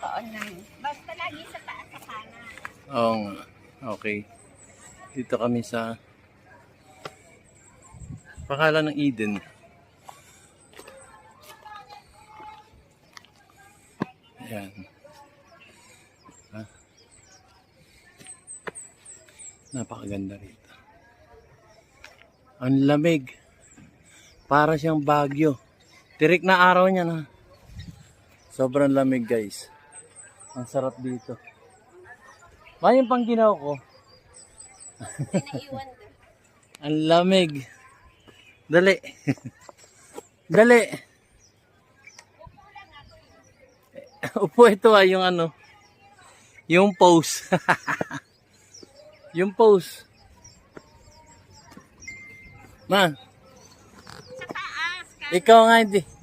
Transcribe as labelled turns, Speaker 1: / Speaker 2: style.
Speaker 1: totoo lang. Basta lagi sa taas sa kanan.
Speaker 2: Oo nga. Okay. Dito kami sa pangalan ng Eden. Ayan. Ha? Napakaganda rito. Ang lamig. Para siyang Baguio. Tirik na araw niya na. Sobrang lamig guys. Ang sarap dito. Ano yung pang ginaw ko?
Speaker 1: Naiwan doon.
Speaker 2: Ang lamig. Dali. Dali. Upo ito yung ano. Yung pose. Yung pose. Ma.
Speaker 1: Sa taas.
Speaker 2: Ikaw nga hindi.